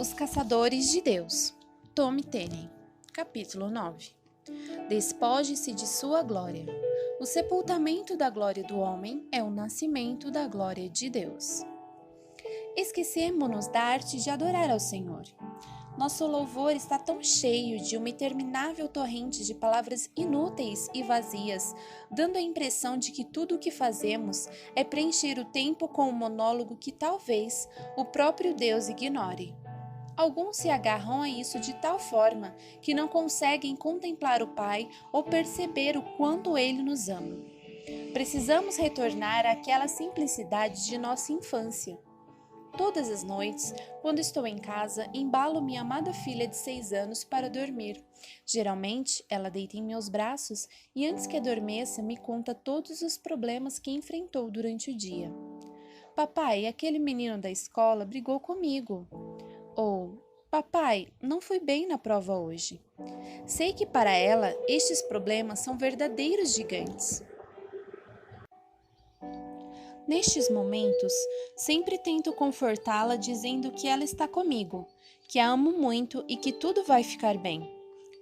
Os Caçadores de Deus, Tom Tenney, capítulo 9. Despoje-se de sua glória. O sepultamento da glória do homem é o nascimento da glória de Deus. Esquecemo-nos da arte de adorar ao Senhor. Nosso louvor está tão cheio de uma interminável torrente de palavras inúteis e vazias, dando a impressão de que tudo o que fazemos é preencher o tempo com um monólogo que talvez o próprio Deus ignore. Alguns se agarram a isso de tal forma que não conseguem contemplar o Pai ou perceber o quanto Ele nos ama. Precisamos retornar àquela simplicidade de nossa infância. Todas as noites, quando estou em casa, embalo minha amada filha de 6 anos para dormir. Geralmente, ela deita em meus braços e antes que adormeça, me conta todos os problemas que enfrentou durante o dia. Papai, aquele menino da escola brigou comigo. Ou, papai, não fui bem na prova hoje. Sei que para ela, estes problemas são verdadeiros gigantes. Nestes momentos, sempre tento confortá-la dizendo que ela está comigo, que a amo muito e que tudo vai ficar bem.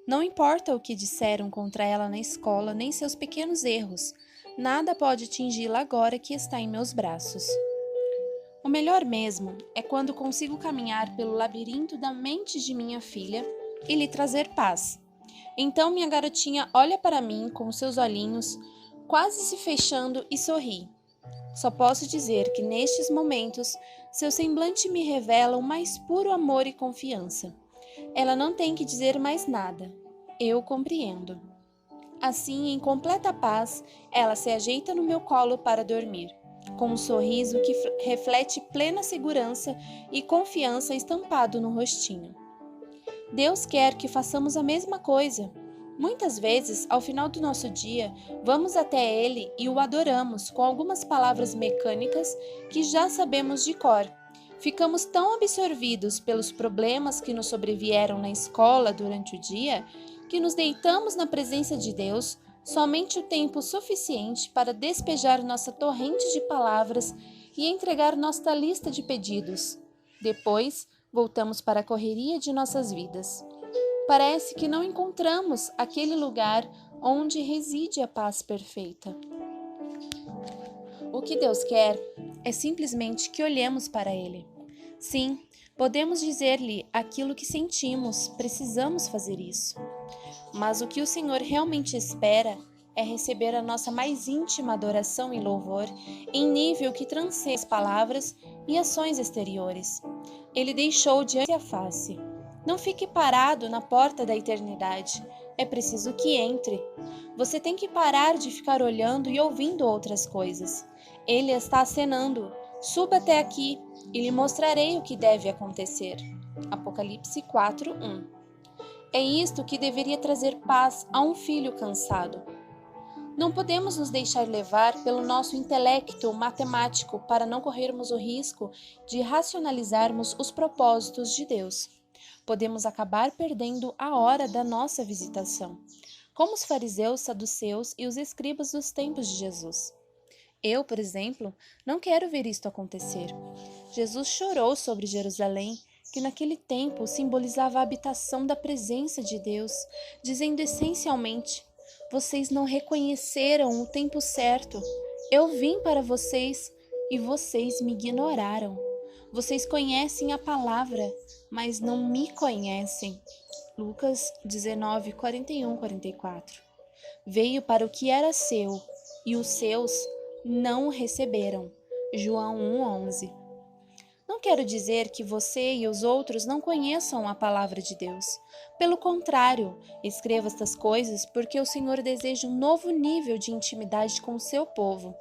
Não importa o que disseram contra ela na escola, nem seus pequenos erros, nada pode atingi-la agora que está em meus braços. O melhor mesmo é quando consigo caminhar pelo labirinto da mente de minha filha e lhe trazer paz. Então minha garotinha olha para mim com seus olhinhos quase se fechando e sorri. Só posso dizer que nestes momentos, seu semblante me revela o mais puro amor e confiança. Ela não tem que dizer mais nada. Eu compreendo. Assim, em completa paz, ela se ajeita no meu colo para dormir, com um sorriso que reflete plena segurança e confiança estampado no rostinho. Deus quer que façamos a mesma coisa. Muitas vezes, ao final do nosso dia, vamos até Ele e o adoramos com algumas palavras mecânicas que já sabemos de cor. Ficamos tão absorvidos pelos problemas que nos sobrevieram na escola durante o dia que nos deitamos na presença de Deus somente o tempo suficiente para despejar nossa torrente de palavras e entregar nossa lista de pedidos. Depois, voltamos para a correria de nossas vidas. Parece que não encontramos aquele lugar onde reside a paz perfeita. O que Deus quer é simplesmente que olhemos para Ele. Sim, podemos dizer-lhe aquilo que sentimos, precisamos fazer isso. Mas o que o Senhor realmente espera é receber a nossa mais íntima adoração e louvor em nível que transcende as palavras e ações exteriores. Ele deixou diante a face. Não fique parado na porta da eternidade. É preciso que entre. Você tem que parar de ficar olhando e ouvindo outras coisas. Ele está acenando. Suba até aqui e lhe mostrarei o que deve acontecer. Apocalipse 4:1. É isto que deveria trazer paz a um filho cansado. Não podemos nos deixar levar pelo nosso intelecto matemático para não corrermos o risco de racionalizarmos os propósitos de Deus. Podemos acabar perdendo a hora da nossa visitação, como os fariseus, saduceus e os escribas dos tempos de Jesus. Eu, por exemplo, não quero ver isto acontecer. Jesus chorou sobre Jerusalém, que naquele tempo simbolizava a habitação da presença de Deus, dizendo essencialmente: vocês não reconheceram o tempo certo. Eu vim para vocês e vocês me ignoraram. Vocês conhecem a palavra, mas não me conhecem. Lucas 19, 41, 44. Veio para o que era seu, e os seus não o receberam. João 1, 11. Não quero dizer que você e os outros não conheçam a palavra de Deus. Pelo contrário, escreva estas coisas porque o Senhor deseja um novo nível de intimidade com o seu povo.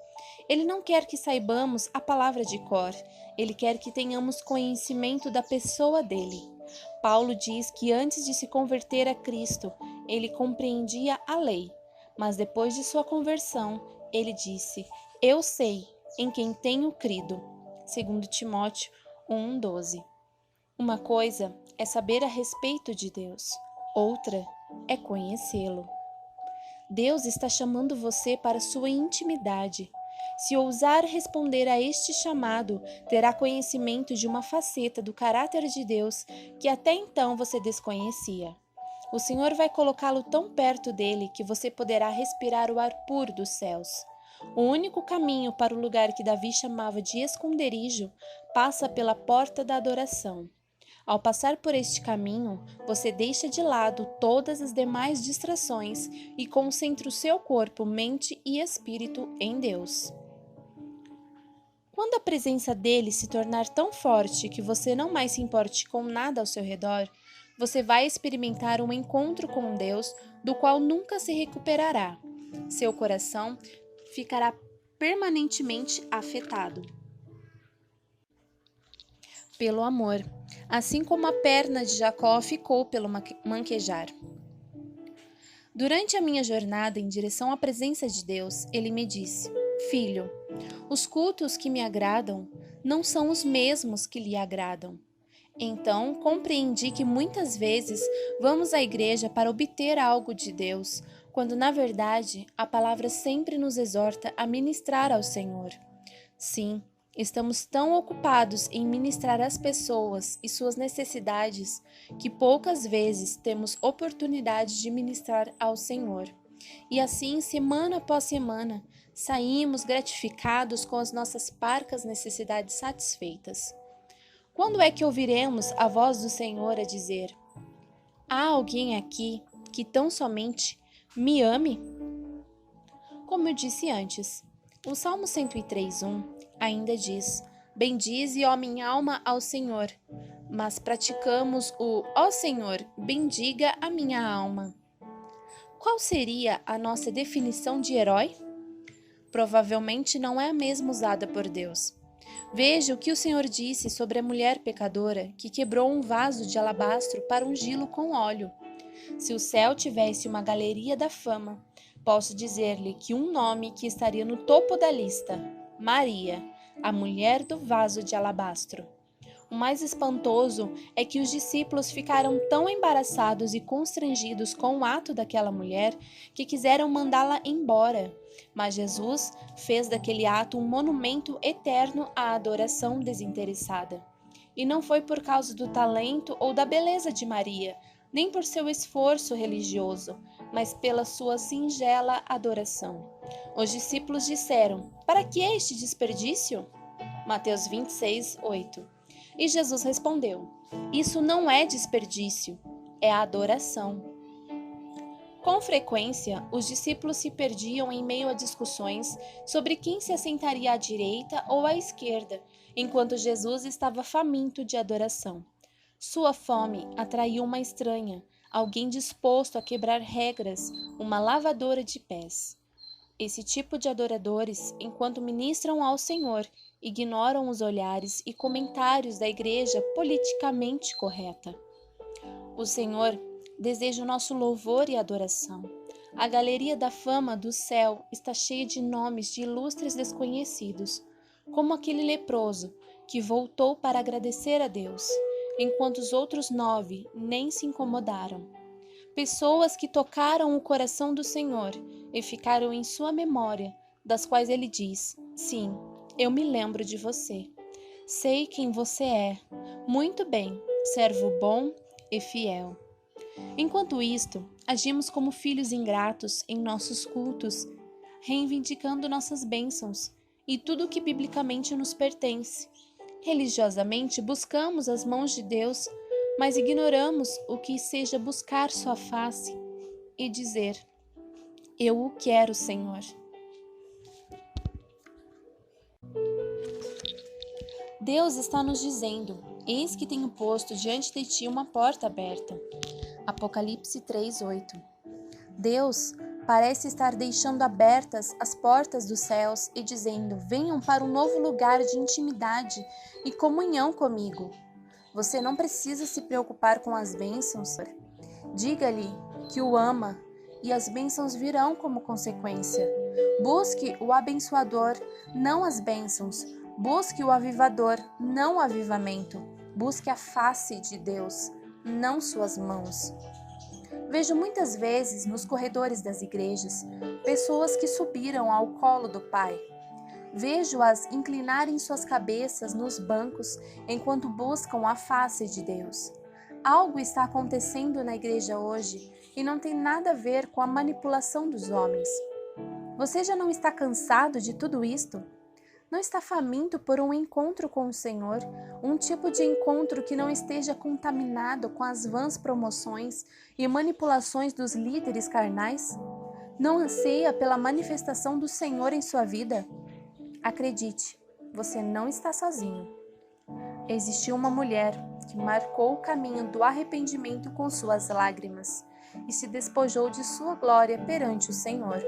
Ele não quer que saibamos a palavra de cor. Ele quer que tenhamos conhecimento da pessoa dele. Paulo diz que antes de se converter a Cristo, ele compreendia a lei. Mas depois de sua conversão, ele disse: eu sei em quem tenho crido. 2 Timóteo 1:12. Uma coisa é saber a respeito de Deus, outra é conhecê-lo. Deus está chamando você para sua intimidade. Se ousar responder a este chamado, terá conhecimento de uma faceta do caráter de Deus que até então você desconhecia. O Senhor vai colocá-lo tão perto dele que você poderá respirar o ar puro dos céus. O único caminho para o lugar que Davi chamava de esconderijo passa pela porta da adoração. Ao passar por este caminho, você deixa de lado todas as demais distrações e concentra o seu corpo, mente e espírito em Deus. Quando a presença dele se tornar tão forte que você não mais se importe com nada ao seu redor, você vai experimentar um encontro com Deus do qual nunca se recuperará. Seu coração ficará permanentemente afetado pelo amor, assim como a perna de Jacó ficou pelo manquejar. Durante a minha jornada em direção à presença de Deus, ele me disse: Filho, os cultos que me agradam não são os mesmos que lhe agradam. Então, compreendi que muitas vezes vamos à igreja para obter algo de Deus, quando na verdade a palavra sempre nos exorta a ministrar ao Senhor. Sim, estamos tão ocupados em ministrar às pessoas e suas necessidades que poucas vezes temos oportunidade de ministrar ao Senhor. E assim, semana após semana, saímos gratificados com as nossas parcas necessidades satisfeitas. Quando é que ouviremos a voz do Senhor a dizer: há alguém aqui que tão somente me ame? Como eu disse antes, o Salmo 103:1 ainda diz: bendize, ó minha alma, ao Senhor. Mas praticamos o ó Senhor, bendiga a minha alma. Qual seria a nossa definição de herói? Provavelmente não é a mesma usada por Deus. Veja o que o Senhor disse sobre a mulher pecadora que quebrou um vaso de alabastro para ungí-lo com óleo. Se o céu tivesse uma galeria da fama, posso dizer-lhe que um nome que estaria no topo da lista: Maria, a mulher do vaso de alabastro. O mais espantoso é que os discípulos ficaram tão embaraçados e constrangidos com o ato daquela mulher que quiseram mandá-la embora. Mas Jesus fez daquele ato um monumento eterno à adoração desinteressada. E não foi por causa do talento ou da beleza de Maria, nem por seu esforço religioso, mas pela sua singela adoração. Os discípulos disseram: para que este desperdício? Mateus 26:8. E Jesus respondeu: isso não é desperdício, é adoração. Com frequência, os discípulos se perdiam em meio a discussões sobre quem se assentaria à direita ou à esquerda, enquanto Jesus estava faminto de adoração. Sua fome atraiu uma estranha, alguém disposto a quebrar regras, uma lavadora de pés. Esse tipo de adoradores, enquanto ministram ao Senhor, ignoram os olhares e comentários da igreja politicamente correta. O Senhor deseja o nosso louvor e adoração. A galeria da fama do céu está cheia de nomes de ilustres desconhecidos, como aquele leproso que voltou para agradecer a Deus, enquanto os outros 9 nem se incomodaram. Pessoas que tocaram o coração do Senhor e ficaram em sua memória, das quais ele diz: sim, eu me lembro de você. Sei quem você é. Muito bem, servo bom e fiel. Enquanto isto, agimos como filhos ingratos em nossos cultos, reivindicando nossas bênçãos e tudo o que biblicamente nos pertence. Religiosamente, buscamos as mãos de Deus, mas ignoramos o que seja buscar sua face e dizer: eu o quero, Senhor. Deus está nos dizendo: eis que tenho posto diante de ti uma porta aberta. Apocalipse 3:8. Deus parece estar deixando abertas as portas dos céus e dizendo: venham para um novo lugar de intimidade e comunhão comigo. Você não precisa se preocupar com as bênçãos. Diga-lhe que o ama e as bênçãos virão como consequência. Busque o abençoador, não as bênçãos. Busque o avivador, não o avivamento. Busque a face de Deus, não suas mãos. Vejo muitas vezes nos corredores das igrejas pessoas que subiram ao colo do Pai. Vejo-as inclinarem suas cabeças nos bancos enquanto buscam a face de Deus. Algo está acontecendo na igreja hoje e não tem nada a ver com a manipulação dos homens. Você já não está cansado de tudo isto? Não está faminto por um encontro com o Senhor, um tipo de encontro que não esteja contaminado com as vãs promoções e manipulações dos líderes carnais? Não anseia pela manifestação do Senhor em sua vida? Acredite, você não está sozinho. Existiu uma mulher que marcou o caminho do arrependimento com suas lágrimas e se despojou de sua glória perante o Senhor.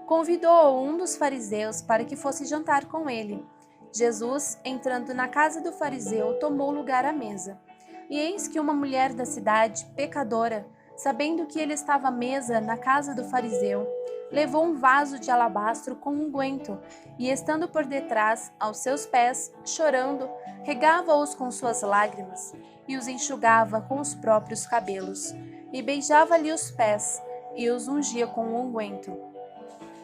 Convidou um dos fariseus para que fosse jantar com ele. Jesus, entrando na casa do fariseu, tomou lugar à mesa. E eis que uma mulher da cidade, pecadora, sabendo que ele estava à mesa na casa do fariseu, levou um vaso de alabastro com unguento e, estando por detrás, aos seus pés, chorando, regava-os com suas lágrimas e os enxugava com os próprios cabelos, e beijava-lhe os pés e os ungia com o unguento.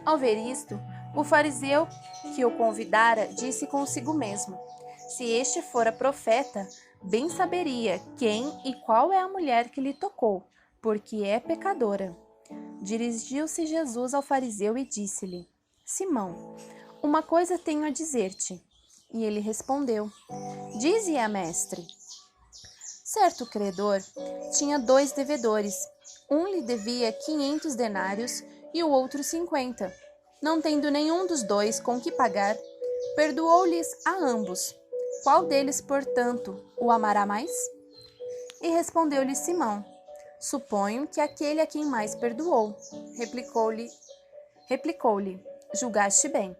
Ao ver isto, o fariseu que o convidara disse consigo mesmo: se este fora profeta, bem saberia quem e qual é a mulher que lhe tocou, porque é pecadora. Dirigiu-se Jesus ao fariseu e disse-lhe: Simão, uma coisa tenho a dizer-te. E ele respondeu: Dize-a, mestre. Certo credor tinha 2 devedores. Um lhe devia 500 denários e o outro 50. Não tendo nenhum dos 2 com que pagar, perdoou-lhes a ambos. Qual deles, portanto, o amará mais? E respondeu-lhe Simão: Suponho que aquele a quem mais perdoou. Replicou-lhe: Julgaste bem.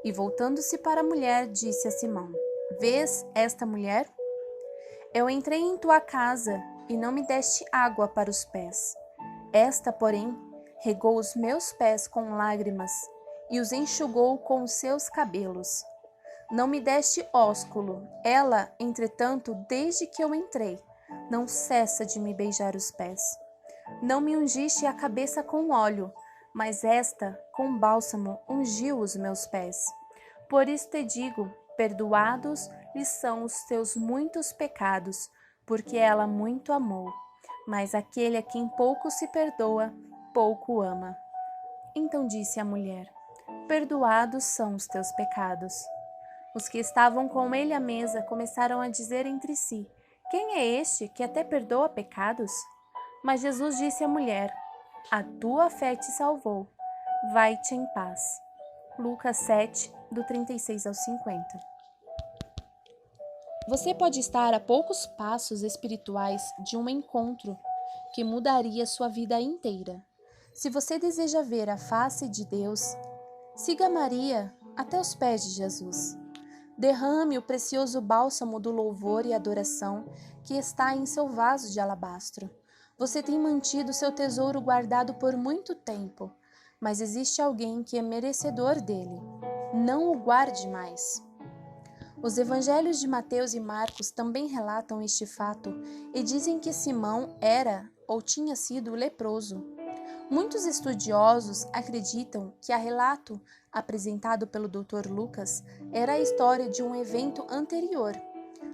E voltando-se para a mulher, disse a Simão: Vês esta mulher? Eu entrei em tua casa e não me deste água para os pés. Esta, porém, regou os meus pés com lágrimas e os enxugou com os seus cabelos. Não me deste ósculo. Ela, entretanto, desde que eu entrei, não cessa de me beijar os pés. Não me ungiste a cabeça com óleo, mas esta, com bálsamo, ungiu os meus pés. Por isso te digo, perdoados lhe são os teus muitos pecados, porque ela muito amou. Mas aquele a quem pouco se perdoa, pouco ama. Então disse a mulher: Perdoados são os teus pecados. Os que estavam com ele à mesa começaram a dizer entre si: Quem é este que até perdoa pecados? Mas Jesus disse à mulher: A tua fé te salvou. Vai-te em paz. Lucas 7, do 36 ao 50. Você pode estar a poucos passos espirituais de um encontro que mudaria sua vida inteira. Se você deseja ver a face de Deus, siga Maria até os pés de Jesus. Derrame o precioso bálsamo do louvor e adoração que está em seu vaso de alabastro. Você tem mantido seu tesouro guardado por muito tempo, mas existe alguém que é merecedor dele. Não o guarde mais. Os evangelhos de Mateus e Marcos também relatam este fato e dizem que Simão era ou tinha sido leproso. Muitos estudiosos acreditam que o relato apresentado pelo Dr. Lucas era a história de um evento anterior.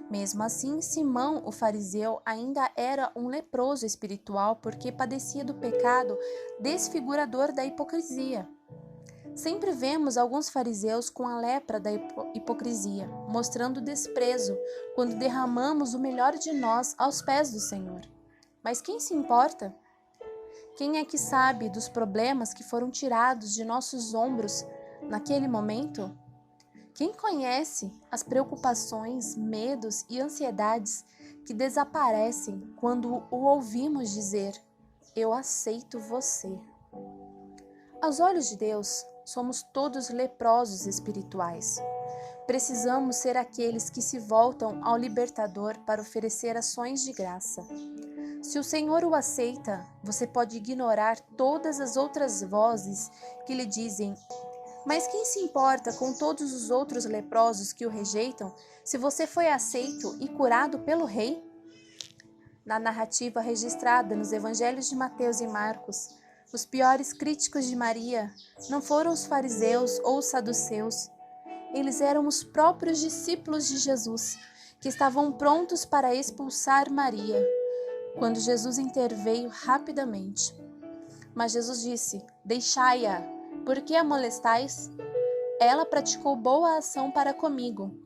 Mesmo assim, Simão, o fariseu, ainda era um leproso espiritual porque padecia do pecado desfigurador da hipocrisia. Sempre vemos alguns fariseus com a lepra da hipocrisia, mostrando desprezo quando derramamos o melhor de nós aos pés do Senhor. Mas quem se importa? Quem é que sabe dos problemas que foram tirados de nossos ombros naquele momento? Quem conhece as preocupações, medos e ansiedades que desaparecem quando o ouvimos dizer: Eu aceito você? Aos olhos de Deus, somos todos leprosos espirituais. Precisamos ser aqueles que se voltam ao Libertador para oferecer ações de graça. Se o Senhor o aceita, você pode ignorar todas as outras vozes que lhe dizem: Mas quem se importa com todos os outros leprosos que o rejeitam, se você foi aceito e curado pelo Rei? Na narrativa registrada nos evangelhos de Mateus e Marcos, Os piores críticos de Maria não foram os fariseus ou os saduceus. Eles eram os próprios discípulos de Jesus, que estavam prontos para expulsar Maria, quando Jesus interveio rapidamente. Mas Jesus disse: Deixai-a, por que a molestais? Ela praticou boa ação para comigo.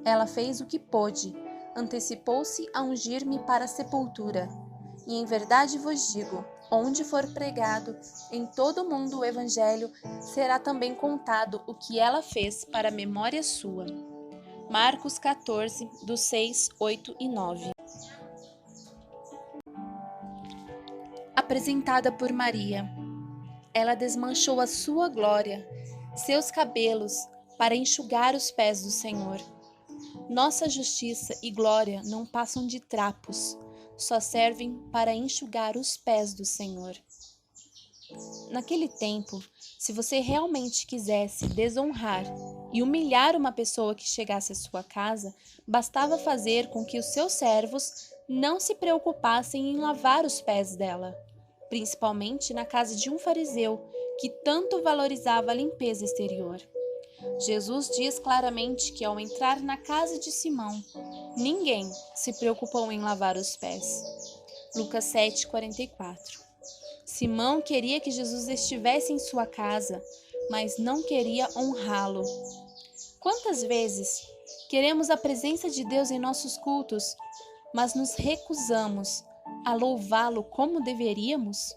Ela fez o que pôde, antecipou-se a ungir-me para a sepultura. E em verdade vos digo, onde for pregado em todo o mundo o evangelho, será também contado o que ela fez para a memória sua. Marcos 14, dos 6, 8 e 9. Apresentada por Maria, ela desmanchou a sua glória, seus cabelos, para enxugar os pés do Senhor. Nossa justiça e glória não passam de trapos, só servem para enxugar os pés do Senhor. Naquele tempo, se você realmente quisesse desonrar e humilhar uma pessoa que chegasse à sua casa, bastava fazer com que os seus servos não se preocupassem em lavar os pés dela, principalmente na casa de um fariseu que tanto valorizava a limpeza exterior. Jesus diz claramente que ao entrar na casa de Simão, ninguém se preocupou em lavar os pés. Lucas 7:44. Simão queria que Jesus estivesse em sua casa, mas não queria honrá-lo. Quantas vezes queremos a presença de Deus em nossos cultos, mas nos recusamos a louvá-lo como deveríamos?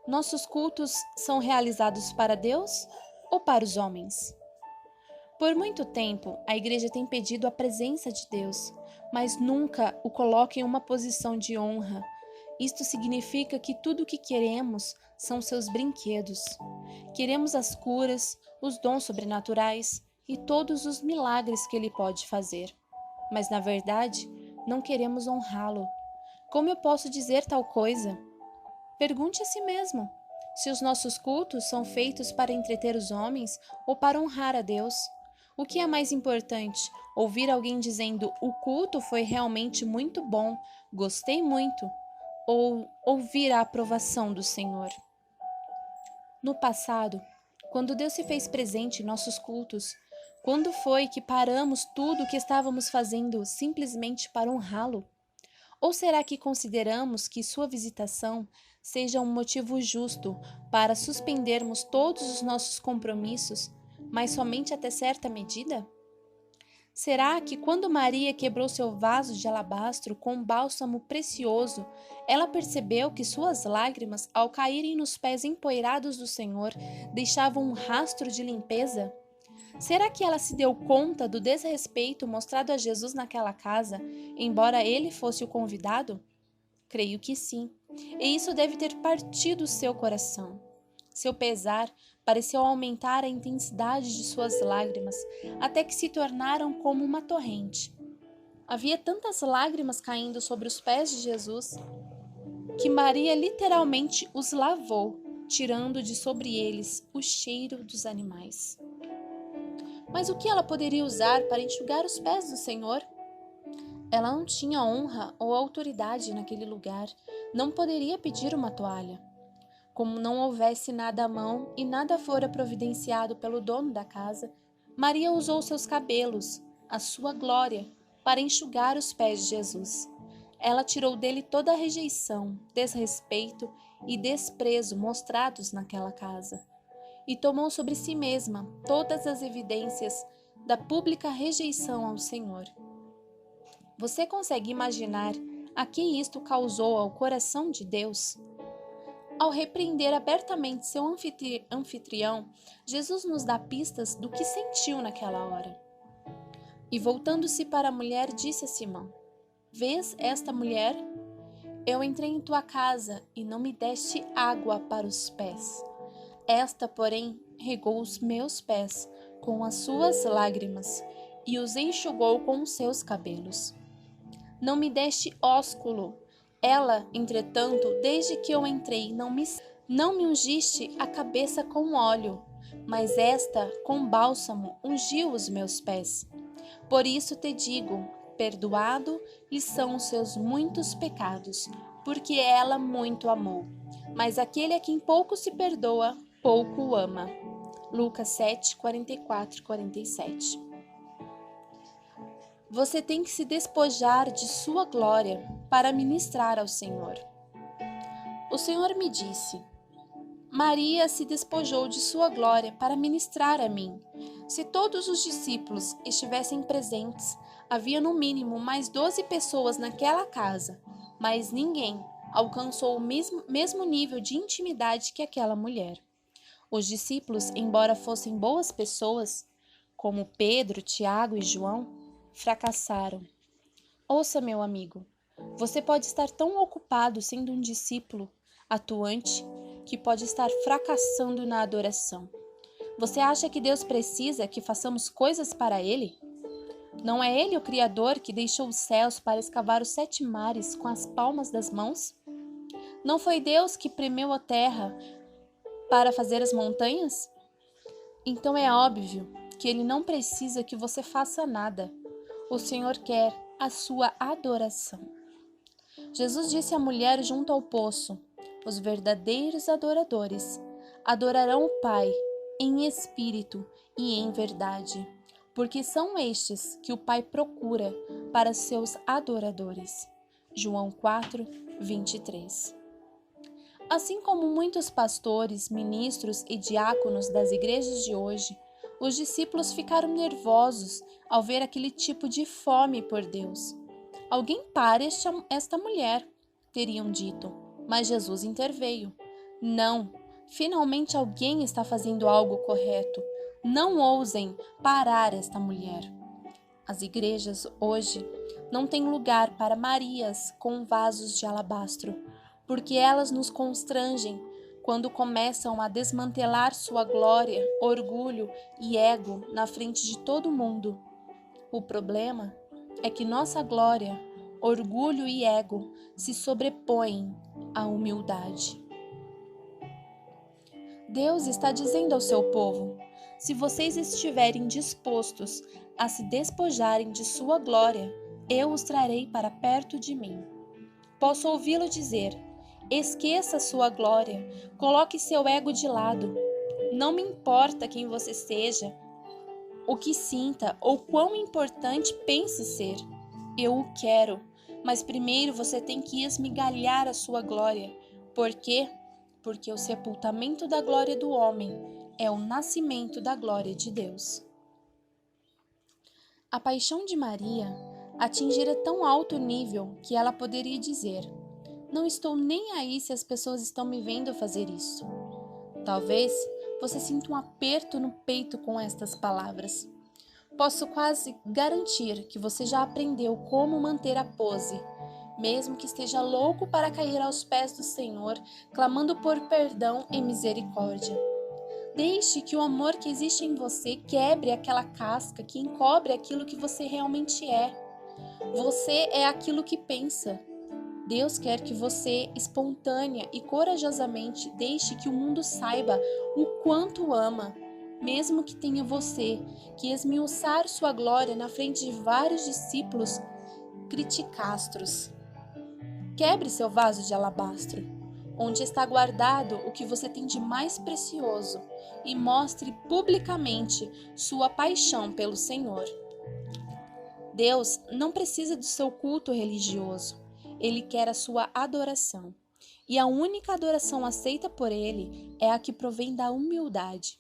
Nossos cultos são realizados para Deus ou para os homens? Por muito tempo, a igreja tem pedido a presença de Deus, mas nunca o coloca em uma posição de honra. Isto significa que tudo o que queremos são seus brinquedos. Queremos as curas, os dons sobrenaturais e todos os milagres que ele pode fazer. Mas, na verdade, não queremos honrá-lo. Como eu posso dizer tal coisa? Pergunte a si mesmo, se os nossos cultos são feitos para entreter os homens ou para honrar a Deus. O que é mais importante, ouvir alguém dizendo o culto foi realmente muito bom, gostei muito, ou ouvir a aprovação do Senhor? No passado, quando Deus se fez presente em nossos cultos, quando foi que paramos tudo o que estávamos fazendo simplesmente para honrá-lo? Ou será que consideramos que sua visitação seja um motivo justo para suspendermos todos os nossos compromissos, mas somente até certa medida? Será que quando Maria quebrou seu vaso de alabastro com um bálsamo precioso, ela percebeu que suas lágrimas, ao caírem nos pés empoeirados do Senhor, deixavam um rastro de limpeza? Será que ela se deu conta do desrespeito mostrado a Jesus naquela casa, embora ele fosse o convidado? Creio que sim, e isso deve ter partido seu coração. Seu pesar pareceu aumentar a intensidade de suas lágrimas, até que se tornaram como uma torrente. Havia tantas lágrimas caindo sobre os pés de Jesus que Maria literalmente os lavou, tirando de sobre eles o cheiro dos animais. Mas o que ela poderia usar para enxugar os pés do Senhor? Ela não tinha honra ou autoridade naquele lugar, não poderia pedir uma toalha. Como não houvesse nada à mão e nada fora providenciado pelo dono da casa, Maria usou seus cabelos, a sua glória, para enxugar os pés de Jesus. Ela tirou dele toda a rejeição, desrespeito e desprezo mostrados naquela casa, e tomou sobre si mesma todas as evidências da pública rejeição ao Senhor. Você consegue imaginar a que isto causou ao coração de Deus? Ao repreender abertamente seu anfitrião, Jesus nos dá pistas do que sentiu naquela hora. E voltando-se para a mulher, disse a Simão: Vês esta mulher? Eu entrei em tua casa e não me deste água para os pés. Esta, porém, regou os meus pés com as suas lágrimas e os enxugou com os seus cabelos. Não me deste ósculo. Ela, entretanto, desde que eu entrei, não me ungiste a cabeça com óleo, mas esta, com bálsamo, ungiu os meus pés. Por isso te digo, perdoado lhe são os seus muitos pecados, porque ela muito amou. Mas aquele a quem pouco se perdoa, pouco o ama. Lucas 7, 44 e 47. Você tem que se despojar de sua glória para ministrar ao Senhor. O Senhor me disse: Maria se despojou de sua glória para ministrar a mim. Se todos os discípulos estivessem presentes, havia no mínimo mais 12 pessoas naquela casa, mas ninguém alcançou o mesmo nível de intimidade que aquela mulher. Os discípulos, embora fossem boas pessoas, como Pedro, Tiago e João, fracassaram. Ouça, meu amigo, você pode estar tão ocupado sendo um discípulo atuante que pode estar fracassando na adoração. Você acha que Deus precisa que façamos coisas para Ele? Não é Ele o Criador que deixou os céus para escavar os 7 mares com as palmas das mãos? Não foi Deus que premeu a terra para fazer as montanhas? Então é óbvio que Ele não precisa que você faça nada. O Senhor quer a sua adoração. Jesus disse à mulher junto ao poço: os verdadeiros adoradores adorarão o Pai em espírito e em verdade, porque são estes que o Pai procura para seus adoradores. João 4, 23. Assim como muitos pastores, ministros e diáconos das igrejas de hoje, os discípulos ficaram nervosos ao ver aquele tipo de fome por Deus. Alguém pare esta mulher, teriam dito, mas Jesus interveio. Não, finalmente alguém está fazendo algo correto. Não ousem parar esta mulher. As igrejas hoje não têm lugar para Marias com vasos de alabastro, porque elas nos constrangem quando começam a desmantelar sua glória, orgulho e ego na frente de todo mundo. O problema é que nossa glória, orgulho e ego se sobrepõem à humildade. Deus está dizendo ao seu povo: se vocês estiverem dispostos a se despojarem de sua glória, eu os trarei para perto de mim. Posso ouvi-lo dizer: esqueça sua glória, coloque seu ego de lado. Não me importa quem você seja, o que sinta ou quão importante pense ser. Eu o quero, mas primeiro você tem que esmigalhar a sua glória. Por quê? Porque o sepultamento da glória do homem é o nascimento da glória de Deus. A paixão de Maria atingira tão alto nível que ela poderia dizer: não estou nem aí se as pessoas estão me vendo fazer isso. Talvez você sinta um aperto no peito com estas palavras. Posso quase garantir que você já aprendeu como manter a pose, mesmo que esteja louco para cair aos pés do Senhor, clamando por perdão e misericórdia. Deixe que o amor que existe em você quebre aquela casca que encobre aquilo que você realmente é. Você é aquilo que pensa. Deus quer que você, espontânea e corajosamente, deixe que o mundo saiba o quanto ama, mesmo que tenha você que esmiuçar sua glória na frente de vários discípulos criticastros. Quebre seu vaso de alabastro, onde está guardado o que você tem de mais precioso, e mostre publicamente sua paixão pelo Senhor. Deus não precisa do seu culto religioso. Ele quer a sua adoração. E a única adoração aceita por Ele é a que provém da humildade.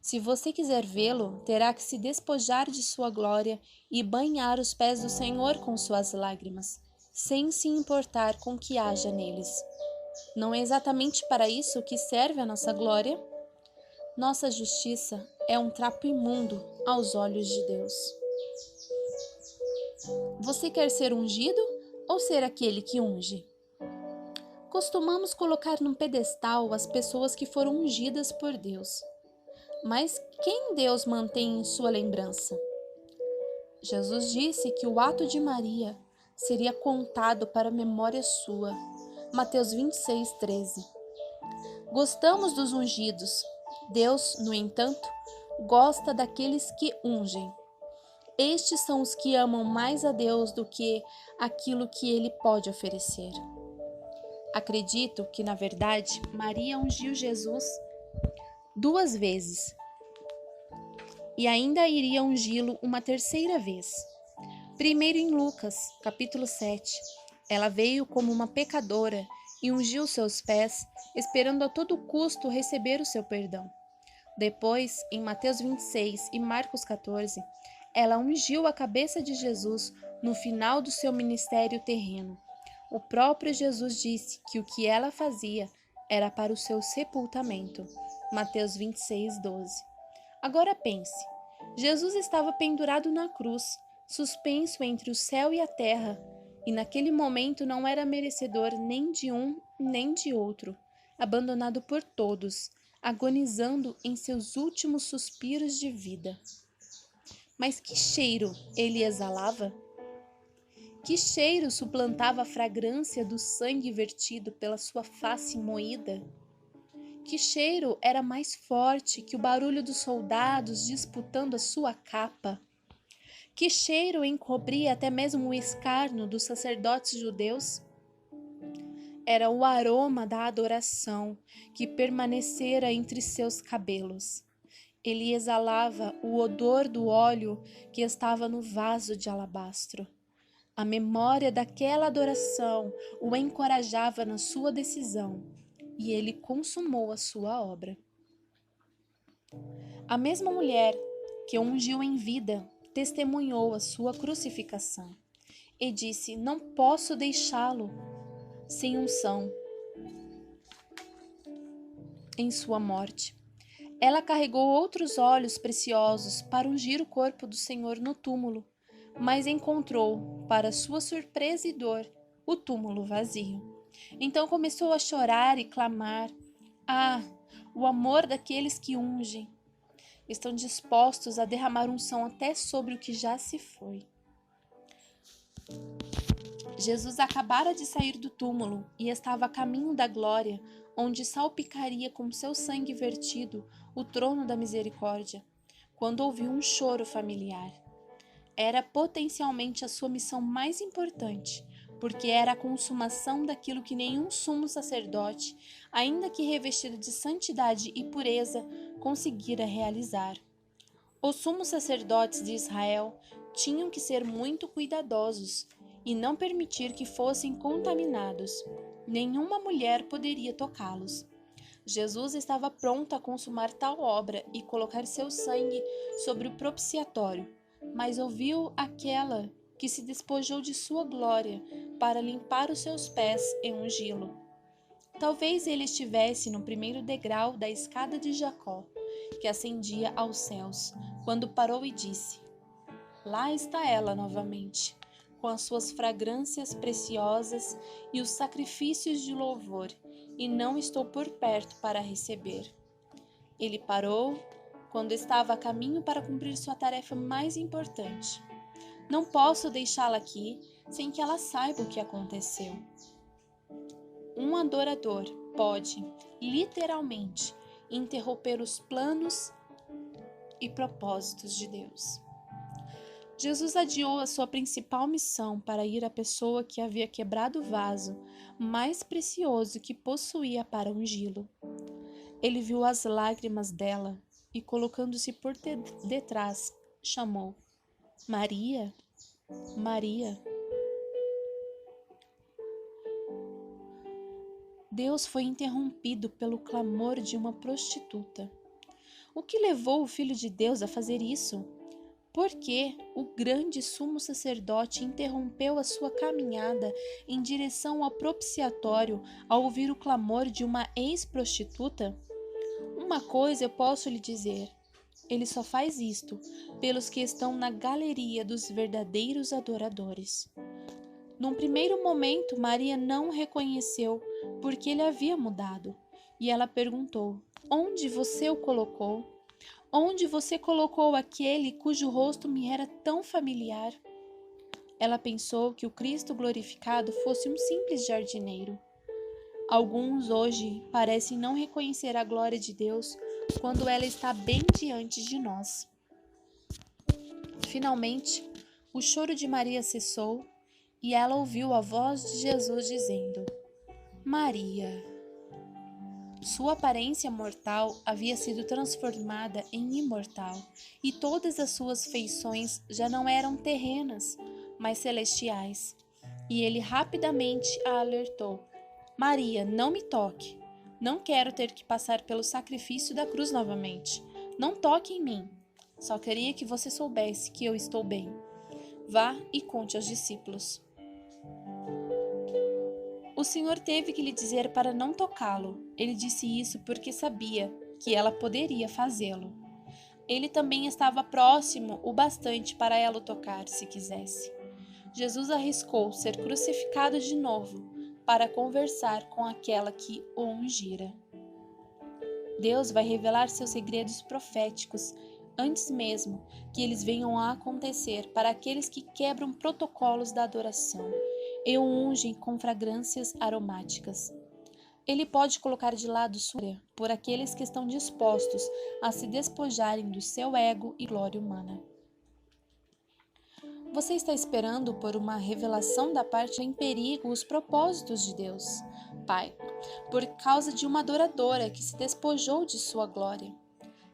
Se você quiser vê-lo, terá que se despojar de sua glória e banhar os pés do Senhor com suas lágrimas, sem se importar com o que haja neles. Não é exatamente para isso que serve a nossa glória? Nossa justiça é um trapo imundo aos olhos de Deus. Você quer ser ungido ou ser aquele que unge? Costumamos colocar num pedestal as pessoas que foram ungidas por Deus. Mas quem Deus mantém em sua lembrança? Jesus disse que o ato de Maria seria contado para a memória sua. Mateus 26, 13. Gostamos dos ungidos. Deus, no entanto, gosta daqueles que ungem. Estes são os que amam mais a Deus do que aquilo que Ele pode oferecer. Acredito que, na verdade, Maria ungiu Jesus 2 vezes e ainda iria ungí-lo uma terceira vez. Primeiro em Lucas, capítulo 7, ela veio como uma pecadora e ungiu seus pés, esperando a todo custo receber o seu perdão. Depois, em Mateus 26 e Marcos 14, ela ungiu a cabeça de Jesus no final do seu ministério terreno. O próprio Jesus disse que o que ela fazia era para o seu sepultamento. Mateus 26, 12. Agora pense, Jesus estava pendurado na cruz, suspenso entre o céu e a terra, e naquele momento não era merecedor nem de um nem de outro, abandonado por todos, agonizando em seus últimos suspiros de vida. Mas que cheiro ele exalava? Que cheiro suplantava a fragrância do sangue vertido pela sua face moída? Que cheiro era mais forte que o barulho dos soldados disputando a sua capa? Que cheiro encobria até mesmo o escárnio dos sacerdotes judeus? Era o aroma da adoração que permanecera entre seus cabelos. Ele exalava o odor do óleo que estava no vaso de alabastro. A memória daquela adoração o encorajava na sua decisão, e ele consumou a sua obra. A mesma mulher que o ungiu em vida testemunhou a sua crucificação e disse: "Não posso deixá-lo sem unção em sua morte." Ela carregou outros óleos preciosos para ungir o corpo do Senhor no túmulo, mas encontrou, para sua surpresa e dor, o túmulo vazio. Então começou a chorar e clamar: "Ah, o amor daqueles que ungem! Estão dispostos a derramar unção até sobre o que já se foi." Jesus acabara de sair do túmulo e estava a caminho da glória, onde salpicaria com seu sangue vertido o trono da misericórdia, quando ouviu um choro familiar. Era potencialmente a sua missão mais importante, porque era a consumação daquilo que nenhum sumo sacerdote, ainda que revestido de santidade e pureza, conseguira realizar. Os sumos sacerdotes de Israel tinham que ser muito cuidadosos e não permitir que fossem contaminados. Nenhuma mulher poderia tocá-los. Jesus estava pronto a consumar tal obra e colocar seu sangue sobre o propiciatório, mas ouviu aquela que se despojou de sua glória para limpar os seus pés e ungí-lo. Talvez ele estivesse no primeiro degrau da escada de Jacó, que ascendia aos céus, quando parou e disse: "Lá está ela novamente, com as suas fragrâncias preciosas e os sacrifícios de louvor, e não estou por perto para receber." Ele parou quando estava a caminho para cumprir sua tarefa mais importante. Não posso deixá-la aqui sem que ela saiba o que aconteceu. Um adorador pode, literalmente, interromper os planos e propósitos de Deus. Jesus adiou a sua principal missão para ir à pessoa que havia quebrado o vaso mais precioso que possuía para ungí-lo. Ele viu as lágrimas dela e, colocando-se por detrás, chamou: "Maria, Maria." Deus foi interrompido pelo clamor de uma prostituta. O que levou o Filho de Deus a fazer isso? Por que o grande sumo sacerdote interrompeu a sua caminhada em direção ao propiciatório ao ouvir o clamor de uma ex-prostituta? Uma coisa eu posso lhe dizer: ele só faz isto pelos que estão na galeria dos verdadeiros adoradores. Num primeiro momento, Maria não o reconheceu porque ele havia mudado, e ela perguntou: "Onde você o colocou? Onde você colocou aquele cujo rosto me era tão familiar?" Ela pensou que o Cristo glorificado fosse um simples jardineiro. Alguns hoje parecem não reconhecer a glória de Deus quando ela está bem diante de nós. Finalmente, o choro de Maria cessou e ela ouviu a voz de Jesus dizendo: Maria. Sua aparência mortal havia sido transformada em imortal, e todas as suas feições já não eram terrenas, mas celestiais. E ele rapidamente a alertou: Maria, não me toque. Não quero ter que passar pelo sacrifício da cruz novamente. Não toque em mim. Só queria que você soubesse que eu estou bem. Vá e conte aos discípulos. O Senhor teve que lhe dizer para não tocá-lo. Ele disse isso porque sabia que ela poderia fazê-lo. Ele também estava próximo o bastante para ela o tocar, se quisesse. Jesus arriscou ser crucificado de novo para conversar com aquela que o ungira. Deus vai revelar seus segredos proféticos antes mesmo que eles venham a acontecer para aqueles que quebram protocolos da adoração e o ungem com fragrâncias aromáticas. Ele pode colocar de lado sua por aqueles que estão dispostos a se despojarem do seu ego e glória humana. Você está esperando por uma revelação da parte em perigo os propósitos de Deus, Pai, por causa de uma adoradora que se despojou de sua glória.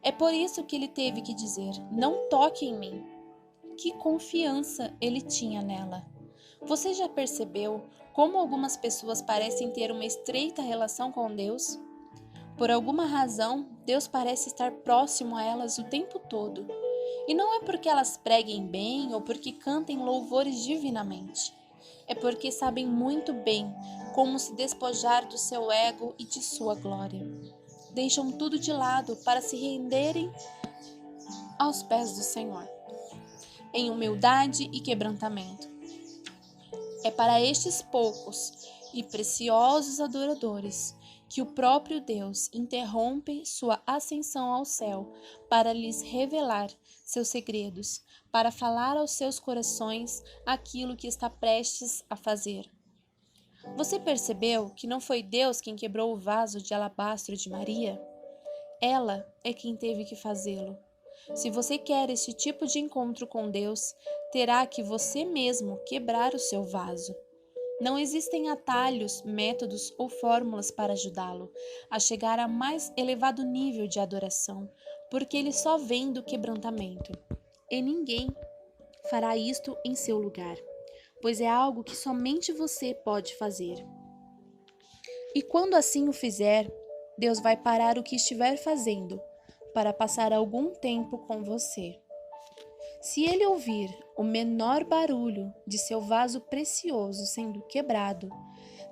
É por isso que ele teve que dizer: não toque em mim. Que confiança ele tinha nela. Você já percebeu como algumas pessoas parecem ter uma estreita relação com Deus? Por alguma razão, Deus parece estar próximo a elas o tempo todo. E não é porque elas preguem bem ou porque cantem louvores divinamente. É porque sabem muito bem como se despojar do seu ego e de sua glória. Deixam tudo de lado para se renderem aos pés do Senhor, em humildade e quebrantamento. É para estes poucos e preciosos adoradores que o próprio Deus interrompe sua ascensão ao céu para lhes revelar seus segredos, para falar aos seus corações aquilo que está prestes a fazer. Você percebeu que não foi Deus quem quebrou o vaso de alabastro de Maria? Ela é quem teve que fazê-lo. Se você quer esse tipo de encontro com Deus, terá que você mesmo quebrar o seu vaso. Não existem atalhos, métodos ou fórmulas para ajudá-lo a chegar a mais elevado nível de adoração, porque ele só vem do quebrantamento. E ninguém fará isto em seu lugar, pois é algo que somente você pode fazer. E quando assim o fizer, Deus vai parar o que estiver fazendo para passar algum tempo com você. Se ele ouvir o menor barulho de seu vaso precioso sendo quebrado,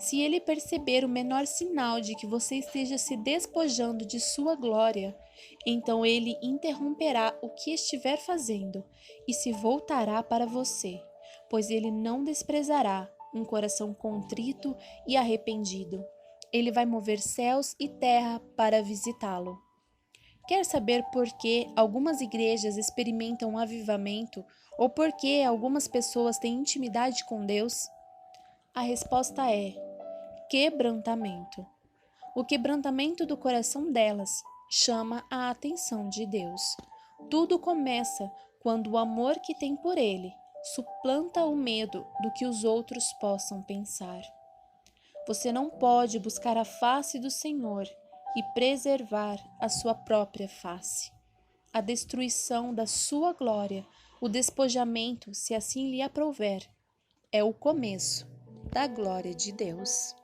se ele perceber o menor sinal de que você esteja se despojando de sua glória, então ele interromperá o que estiver fazendo e se voltará para você, pois ele não desprezará um coração contrito e arrependido. Ele vai mover céus e terra para visitá-lo. Quer saber por que algumas igrejas experimentam um avivamento ou por que algumas pessoas têm intimidade com Deus? A resposta é quebrantamento. O quebrantamento do coração delas chama a atenção de Deus. Tudo começa quando o amor que tem por Ele suplanta o medo do que os outros possam pensar. Você não pode buscar a face do Senhor e preservar a sua própria face. A destruição da sua glória, o despojamento, se assim lhe aprouver, é o começo da glória de Deus.